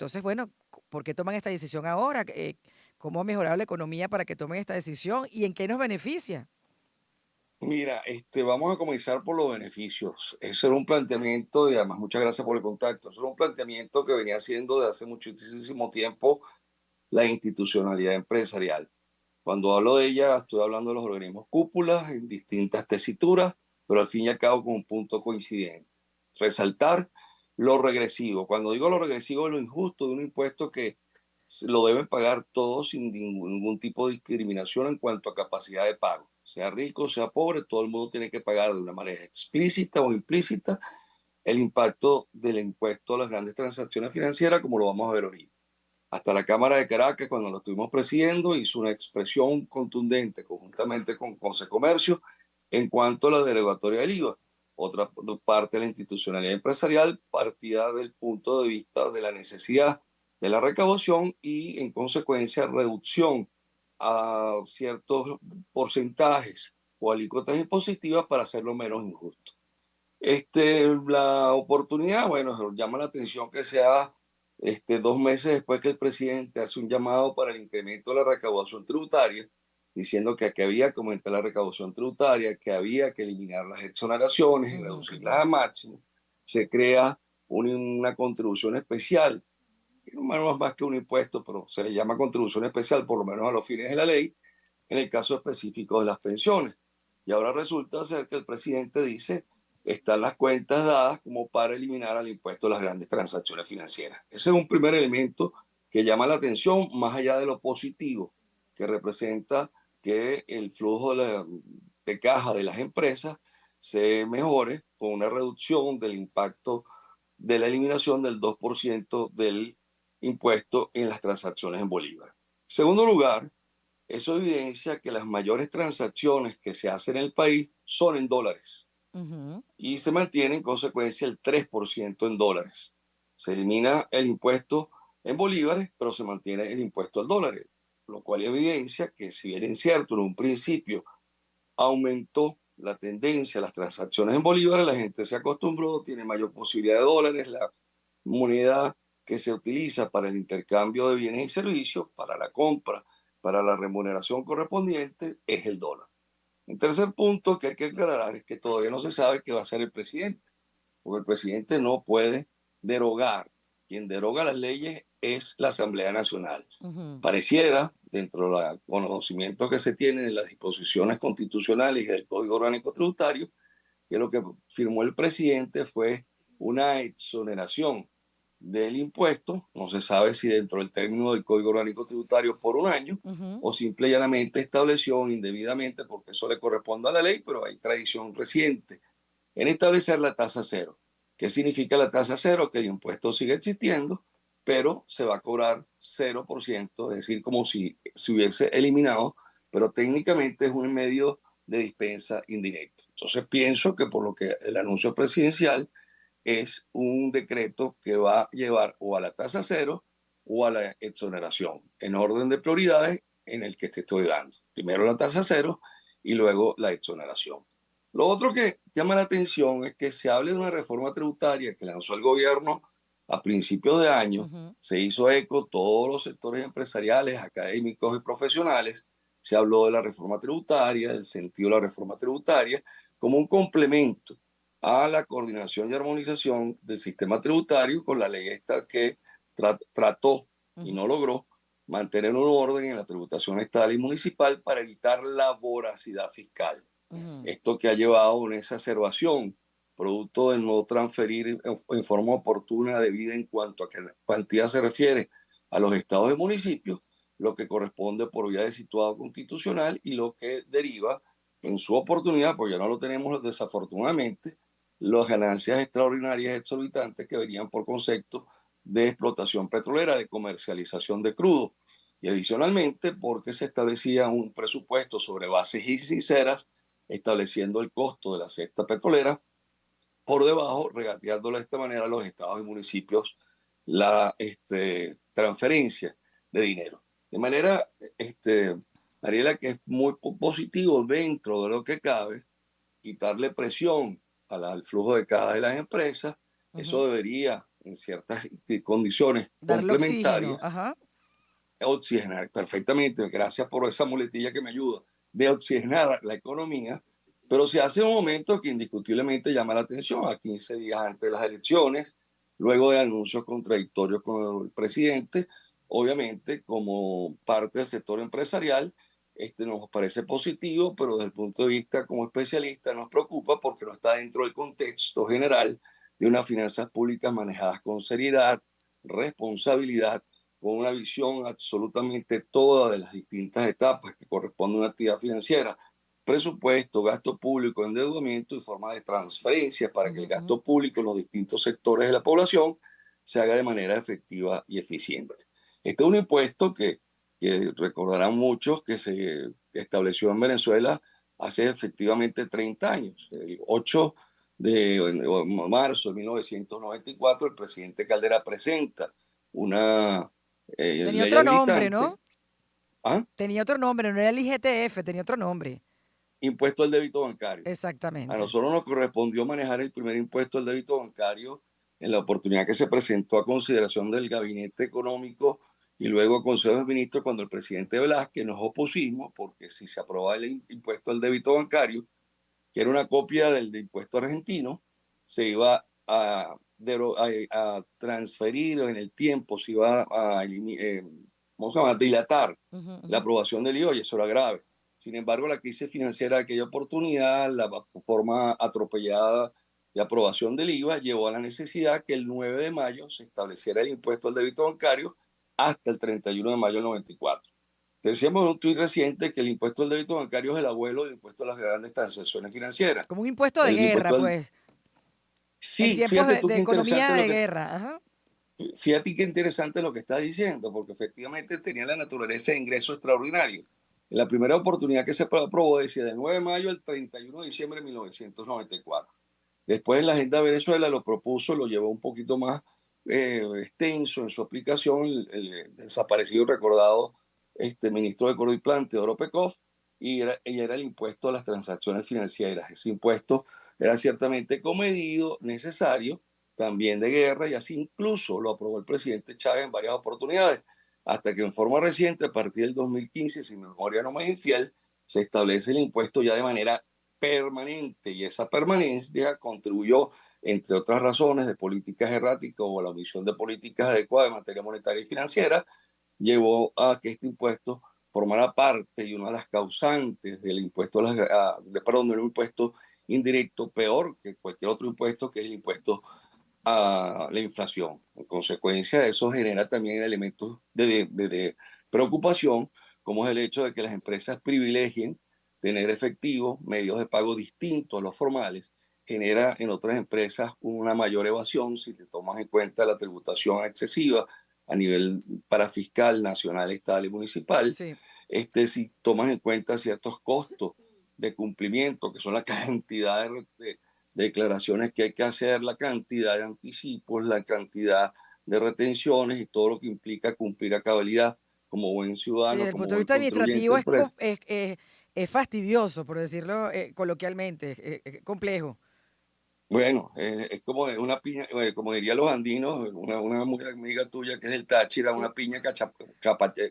entonces, bueno, ¿por qué toman esta decisión ahora? ¿Cómo ha mejorado la economía para que tomen esta decisión y en qué nos beneficia? Mira, vamos a comenzar por los beneficios. Ese era un planteamiento, y además muchas gracias por el contacto. Ese era un planteamiento que venía haciendo de hace muchísimo tiempo la institucionalidad empresarial. Cuando hablo de ella, estoy hablando de los organismos cúpulas en distintas tesituras, pero al fin y al cabo con un punto coincidente. Resaltar lo regresivo. Cuando digo lo regresivo, es lo injusto de un impuesto que lo deben pagar todos sin ningún tipo de discriminación en cuanto a capacidad de pago. Sea rico, sea pobre, todo el mundo tiene que pagar de una manera explícita o implícita el impacto del impuesto a las grandes transacciones financieras, como lo vamos a ver ahorita. Hasta la Cámara de Caracas, cuando lo estuvimos presidiendo, hizo una expresión contundente conjuntamente con Comercio en cuanto a la derogatoria del IVA. Otra parte de la institucionalidad empresarial partía del punto de vista de la necesidad de la recaudación y, en consecuencia, reducción a ciertos porcentajes o alícuotas impositivas para hacerlo menos injusto. La oportunidad, bueno, llama la atención que sea 2 meses después que el presidente hace un llamado para el incremento de la recaudación tributaria, diciendo que aquí había que aumentar la recaudación tributaria, que había que eliminar las exoneraciones y Ujú, ujú. reducirlas a máximo. Se crea una contribución especial, que no es más que un impuesto, pero se le llama contribución especial, por lo menos a los fines de la ley, en el caso específico de las pensiones. Y ahora resulta ser que el presidente dice, están las cuentas dadas como para eliminar al impuesto de las grandes transacciones financieras. Ese es un primer elemento que llama la atención, más allá de lo positivo que representa que el flujo de caja de las empresas se mejore con una reducción del impacto de la eliminación del 2% del impuesto en las transacciones en bolívar. Segundo lugar, eso evidencia que las mayores transacciones que se hacen en el país son en dólares Ujú. y se mantiene en consecuencia el 3% en dólares. Se elimina el impuesto en bolívares, pero se mantiene el impuesto al dólar, lo cual evidencia que, si bien es cierto, en un principio aumentó la tendencia a las transacciones en bolívares, la gente se acostumbró, tiene mayor posibilidad de dólares, la moneda que se utiliza para el intercambio de bienes y servicios, para la compra, para la remuneración correspondiente, es el dólar. Un tercer punto que hay que aclarar es que todavía no se sabe qué va a hacer el presidente, porque el presidente no puede derogar. Quien deroga las leyes es la Asamblea Nacional. Ujú. Pareciera, dentro del conocimiento que se tiene de las disposiciones constitucionales y del Código Orgánico Tributario, que lo que firmó el presidente fue una exoneración del impuesto, no se sabe si dentro del término del Código Orgánico Tributario por un año, Ujú. o simple y llanamente estableció indebidamente, porque eso le corresponde a la ley, pero hay tradición reciente en establecer la tasa cero. ¿Qué significa la tasa cero? Que el impuesto sigue existiendo, pero se va a cobrar 0%, es decir, como si se hubiese eliminado, pero técnicamente es un medio de dispensa indirecto. Entonces pienso que, por lo que el anuncio presidencial, es un decreto que va a llevar o a la tasa cero o a la exoneración, en orden de prioridades en el que te estoy dando. Primero la tasa cero y luego la exoneración. Lo otro que llama la atención es que se hable de una reforma tributaria que lanzó el gobierno a principios de año, Ujú. se hizo eco todos los sectores empresariales, académicos y profesionales, se habló de la reforma tributaria, del sentido de la reforma tributaria, como un complemento a la coordinación y armonización del sistema tributario con la ley esta que trató y Ujú. no logró mantener un orden en la tributación estatal y municipal para evitar la voracidad fiscal. Ujú. Esto que ha llevado a una exacerbación producto de no transferir en forma oportuna debida en cuanto a que la cuantía se refiere a los estados y municipios, lo que corresponde por vía de situado constitucional y lo que deriva en su oportunidad, porque ya no lo tenemos desafortunadamente, las ganancias extraordinarias exorbitantes que venían por concepto de explotación petrolera, de comercialización de crudo. Y adicionalmente, porque se establecía un presupuesto sobre bases insinceras, estableciendo el costo de la cesta petrolera por debajo, regateándole de esta manera a los estados y municipios la transferencia de dinero. De manera, Ariela, que es muy positivo dentro de lo que cabe, quitarle presión al flujo de caja de las empresas. Eso Ujú. debería en ciertas condiciones Darle oxígeno, complementarias, ajá. oxigenar perfectamente, gracias por esa muletilla que me ayuda, de oxigenar la economía, pero se hace en un momento que indiscutiblemente llama la atención, a 15 días antes de las elecciones, luego de anuncios contradictorios con el presidente, obviamente como parte del sector empresarial, nos parece positivo, pero desde el punto de vista como especialista nos preocupa porque no está dentro del contexto general de unas finanzas públicas manejadas con seriedad, responsabilidad, con una visión absolutamente toda de las distintas etapas que corresponden a una actividad financiera: presupuesto, gasto público, endeudamiento y forma de transferencia para que Ujú, el ujú. gasto público en los distintos sectores de la población se haga de manera efectiva y eficiente. Este es un impuesto que recordarán muchos que se estableció en Venezuela hace efectivamente 30 años. El 8 de marzo de 1994, el presidente Caldera presenta una Tenía ley otro nombre, habilitante. ¿no? ¿Ah? Tenía otro nombre, no era el IGTF, tenía otro nombre. Impuesto al débito bancario. A Exactamente. nosotros nos correspondió manejar el primer impuesto al débito bancario en la oportunidad que se presentó a consideración del Gabinete Económico y luego Consejo de Ministros, cuando el presidente Velázquez nos opusimos, porque si se aprobaba el impuesto al débito bancario, que era una copia del de impuesto argentino, se iba a transferir en el tiempo, se iba ¿cómo se llama?, dilatar Ujú, la ujú. aprobación del IVA, y eso era grave. Sin embargo, la crisis financiera de aquella oportunidad, la forma atropellada de aprobación del IVA, llevó a la necesidad que el 9 de mayo se estableciera el impuesto al débito bancario hasta el 31 de mayo del 94. Decíamos en un tuit reciente que el impuesto al débito bancario es el abuelo del impuesto a las grandes transacciones financieras. Como un impuesto de El guerra, impuesto al... pues, en Sí, tiempos fíjate tú de qué interesante economía lo de que... guerra. Ajá. Fíjate qué interesante lo que está diciendo, porque efectivamente tenía la naturaleza de ingreso extraordinario. En la primera oportunidad que se aprobó decía del 9 de mayo al 31 de diciembre de 1994. Después en la agenda de Venezuela lo propuso, lo llevó un poquito más extenso en su aplicación el desaparecido y recordado ministro de Cordiplán, Teodoro Pekov, y era el impuesto a las transacciones financieras. Ese impuesto era ciertamente comedido, necesario, también de guerra, y así incluso lo aprobó el presidente Chávez en varias oportunidades, hasta que en forma reciente, a partir del 2015, si mi memoria no me es infiel, se establece el impuesto ya de manera permanente, y esa permanencia contribuyó, entre otras razones, de políticas erráticas o la omisión de políticas adecuadas en materia monetaria y financiera, llevó a que este impuesto formara parte y una de las causantes del impuesto, perdón, del impuesto indirecto, peor que cualquier otro impuesto, que es el impuesto a la inflación. En consecuencia de eso genera también elementos de preocupación, como es el hecho de que las empresas privilegien tener efectivo, medios de pago distintos a los formales, genera en otras empresas una mayor evasión si te tomas en cuenta la tributación excesiva a nivel parafiscal, nacional, estatal y municipal. Sí. Si tomas en cuenta ciertos costos de cumplimiento, que son la cantidad de declaraciones que hay que hacer, la cantidad de anticipos, la cantidad de retenciones y todo lo que implica cumplir a cabalidad como buen Sí, desde ciudadano, el como punto de buen vista contribuyente administrativo empresa. es fastidioso, por decirlo coloquialmente, es complejo. Bueno, es como una piña, como dirían los andinos, una muy amiga tuya que es el Táchira, una piña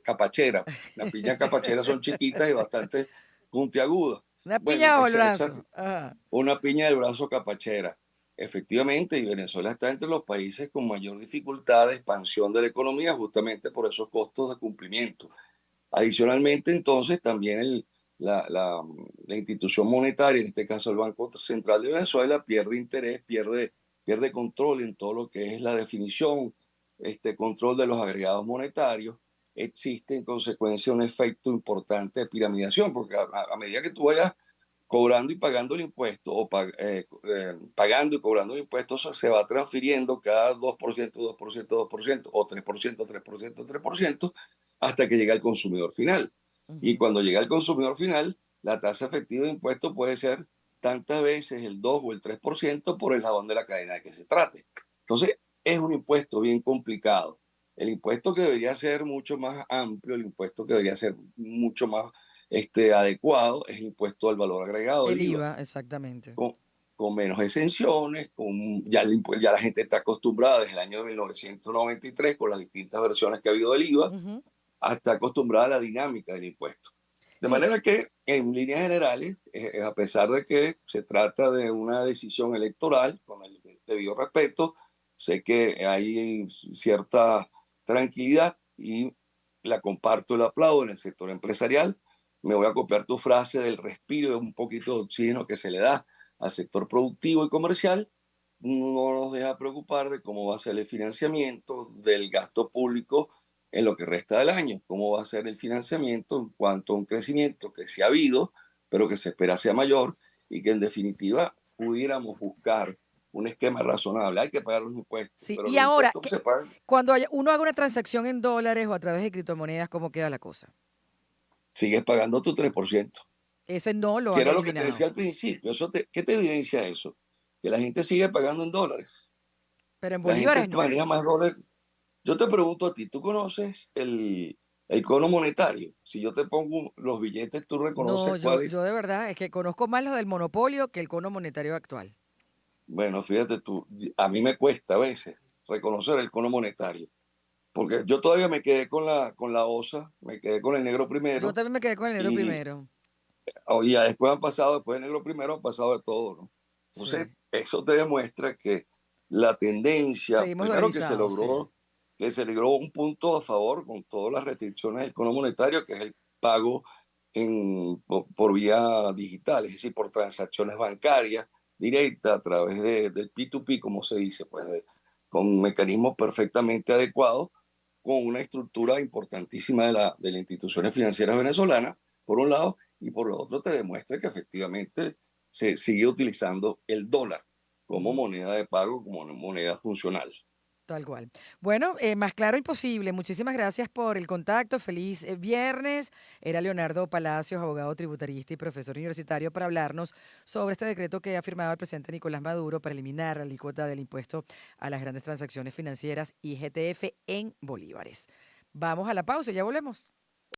capachera. Las piñas capacheras son chiquitas y bastante puntiagudas. Una piña Bueno, bajo el esa brazo. Ajá. una piña del brazo capachera. Efectivamente, y Venezuela está entre los países con mayor dificultad de expansión de la economía, justamente por esos costos de cumplimiento. Adicionalmente, entonces, también la institución monetaria, en este caso el Banco Central de Venezuela, pierde interés, pierde control en todo lo que es la definición, control de los agregados monetarios. Existe, en consecuencia, un efecto importante de piramidación, porque a medida que tú vayas cobrando y pagando el impuesto, pagando y cobrando el impuesto, se va transfiriendo cada 2%, 2%, 2%, o 3%, 3%, 3%, hasta que llega al consumidor final. Y Ujú. cuando llega al consumidor final, la tasa efectiva de impuesto puede ser tantas veces el 2 o el 3% por el eslabón de la cadena de que se trate. Entonces, es un impuesto bien complicado. El impuesto que debería ser mucho más amplio, el impuesto que debería ser mucho más adecuado, es el impuesto al valor agregado, El el IVA. IVA, exactamente. Con, con menos exenciones, ya la gente está acostumbrada desde el año 1993 con las distintas versiones que ha habido del IVA, Ujú. hasta acostumbrada a la dinámica del impuesto. De Sí, manera que, en líneas generales, a pesar de que se trata de una decisión electoral, con el debido respeto, sé que hay cierta tranquilidad y la comparto, el aplaudo en el sector empresarial. Me voy a copiar tu frase del respiro, un poquito de oxígeno que se le da al sector productivo y comercial. No nos deja preocupar de cómo va a ser el financiamiento del gasto público en lo que resta del año, cómo va a ser el financiamiento en cuanto a un crecimiento que sí ha habido, pero que se espera sea mayor y que en definitiva pudiéramos buscar un esquema razonable. Hay que pagar los impuestos, sí. pero Y los ahora, impuestos que se pagan, cuando uno haga una transacción en dólares o a través de criptomonedas, ¿cómo queda la cosa? sigues pagando tu 3%, Ese no lo que han era lo que te eliminado. decía al principio. ¿Qué te evidencia eso? Que la gente sigue pagando en dólares. Pero en La gente bolívares no. maneja más dólares. Yo te pregunto a ti, ¿tú conoces el cono monetario? Si yo te pongo los billetes, ¿tú No, reconoces yo, cuál es? yo de verdad es que conozco más lo del monopolio que el cono monetario actual. Bueno, fíjate tú, a mí me cuesta a veces reconocer el cono monetario, porque yo todavía me quedé con la OSA, me quedé con el negro Yo primero, también me quedé con el negro y primero. ya después después del negro primero han pasado de todo, ¿no? Entonces, Sí. eso te demuestra que la tendencia, Seguimos primero dolarizados, sí. que se logró un punto a favor con todas las restricciones del cono monetario, que es el pago por vía digital, es decir, por transacciones bancarias directas a través del P2P, como se dice, pues con mecanismos perfectamente adecuados, con una estructura importantísima de las instituciones financieras venezolanas, por un lado, y por lo otro te demuestra que efectivamente se sigue utilizando el dólar como Ujú. moneda de pago, como moneda funcional. Tal cual. Bueno, más claro imposible. Muchísimas gracias por el contacto. Feliz viernes. Era Leonardo Palacios, abogado tributarista y profesor universitario, para hablarnos sobre este decreto que ha firmado el presidente Nicolás Maduro para eliminar la alícuota del impuesto a las grandes transacciones financieras IGTF en bolívares. Vamos a la pausa y ya volvemos.